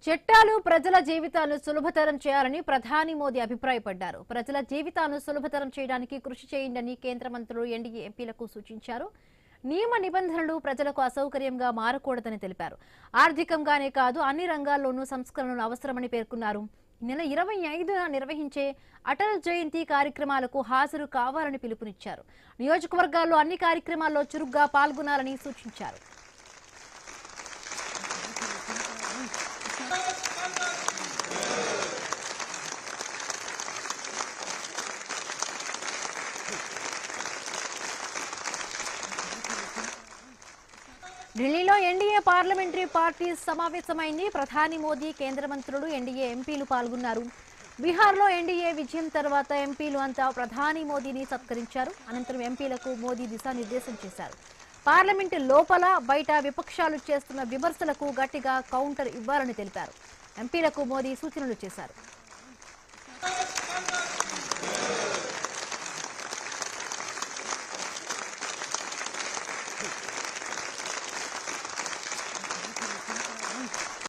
చట్టాలు ప్రజల జీవితాలను సులభతరం చేయాలని ప్రధాని మోదీ అభిప్రాయపడ్డారు. ప్రజల జీవితాలను సులభతరం చేయడానికి కృషి చేయండి కేంద్ర మంత్రులు ఎన్డీఏ ఎంపీలకు సూచించారు. నియమ నిబంధనలు ప్రజలకు అసౌకర్యంగా మారకూడదని తెలిపారు. ఆర్థికంగానే కాదు అన్ని రంగాల్లోనూ సంస్కరణలు అవసరమని పేర్కొన్నారు. నెల 25న నిర్వహించే అటల్ జయంతి కార్యక్రమాలకు హాజరు కావాలని పిలుపునిచ్చారు. నియోజకవర్గాల్లో అన్ని కార్యక్రమాల్లో చురుగ్గా పాల్గొనాలని సూచించారు. ఢిల్లీలో ఎన్డీఏ పార్లమెంటరీ పార్టీ సమావేశమైంది. ప్రధాని మోదీ, కేంద్ర మంత్రులు, ఎన్డీఏ ఎంపీలు పాల్గొన్నారు. బీహార్లో ఎన్డీఏ విజయం తర్వాత ఎంపీలు అంతా ప్రధాని మోదీని సత్కరించారు. అనంతరం ఎంపీలకు మోదీ దిశానిర్దేశం చేశారు. పార్లమెంటు లోపల బయట విపక్షాలు చేస్తున్న విమర్శలకు గట్టిగా కౌంటర్ ఇవ్వాలని తెలిపారు. ఎంపీలకు మోదీ సూచనలు చేశారు.